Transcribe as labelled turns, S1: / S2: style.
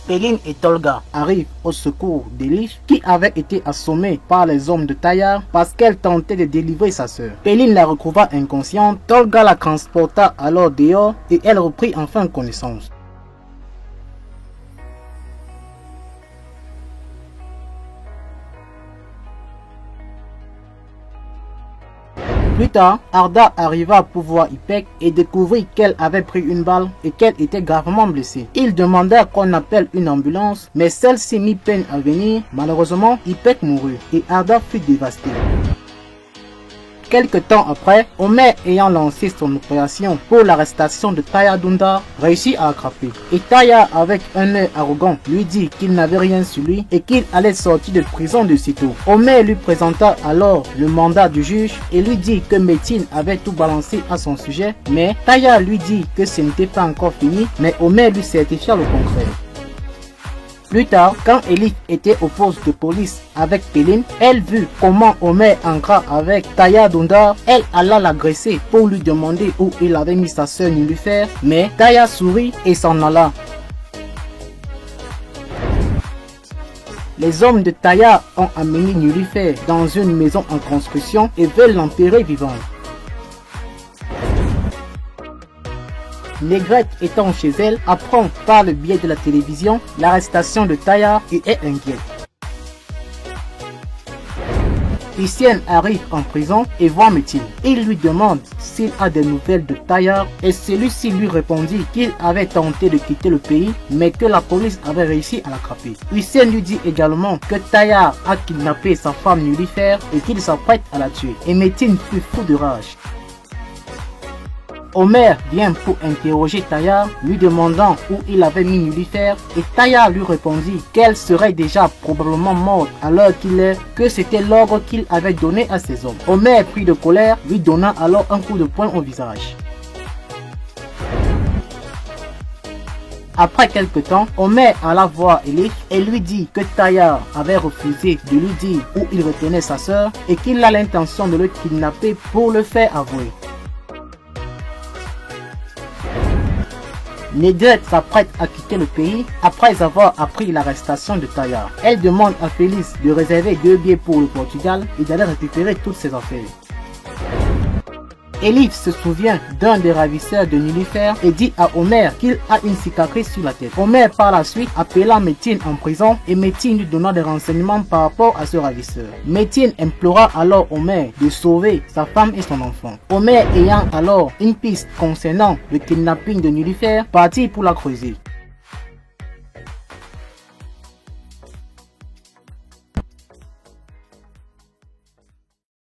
S1: Péline et Tolga arrivent au secours d'Elif qui avait été assommée par les hommes de Taya parce qu'elle tentait de délivrer sa sœur. Péline la retrouva inconsciente, Tolga la transporta alors dehors et elle reprit enfin connaissance. Plus tard, Arda arriva pour voir Ipek et découvrit qu'elle avait pris une balle et qu'elle était gravement blessée. Il demanda qu'on appelle une ambulance, mais celle-ci mit peine à venir. Malheureusement, Ipek mourut et Arda fut dévastée. Quelque temps après, Omer ayant lancé son opération pour l'arrestation de Taya Dunda, réussit à attraper. Et Taya, avec un œil arrogant, lui dit qu'il n'avait rien sur lui et qu'il allait sortir de prison de sitôt. Omer lui présenta alors le mandat du juge et lui dit que Métine avait tout balancé à son sujet, mais Taya lui dit que ce n'était pas encore fini, mais Omer lui certifia le contraire. Plus tard, quand Elif était au poste de police avec Péline, elle vit comment Omer entra avec Taya Dunda. Elle alla l'agresser pour lui demander où il avait mis sa sœur Nilüfer, mais Taya sourit et s'en alla. Les hommes de Taya ont amené Nilüfer dans une maison en construction et veulent l'enterrer vivante. Négrette étant chez elle, apprend par le biais de la télévision l'arrestation de Taya et est inquiète. Hussein arrive en prison et voit Métine. Il lui demande s'il a des nouvelles de Taya et celui-ci lui répondit qu'il avait tenté de quitter le pays mais que la police avait réussi à l'attraper. Hussein lui dit également que Taya a kidnappé sa femme Nilüfer et qu'il s'apprête à la tuer. Et Métine fut fou de rage. Omer vient pour interroger Taya, lui demandant où il avait mis Nilüfer et Taya lui répondit qu'elle serait déjà probablement morte à l'heure qu'il est, que c'était l'ordre qu'il avait donné à ses hommes. Omer, pris de colère, lui donna alors un coup de poing au visage. Après quelque temps, Omer alla voir Elif et lui dit que Taya avait refusé de lui dire où il retenait sa sœur et qu'il a l'intention de le kidnapper pour le faire avouer. Négrette s'apprête à quitter le pays après avoir appris l'arrestation de Taya. Elle demande à Félix de réserver 2 billets pour le Portugal et d'aller récupérer toutes ses affaires. Elif se souvient d'un des ravisseurs de Nilüfer et dit à Omer qu'il a une cicatrice sur la tête. Omer par la suite appela Métine en prison et Métine lui donna des renseignements par rapport à ce ravisseur. Métine implora alors Omer de sauver sa femme et son enfant. Omer ayant alors une piste concernant le kidnapping de Nilüfer, partit pour la creuser.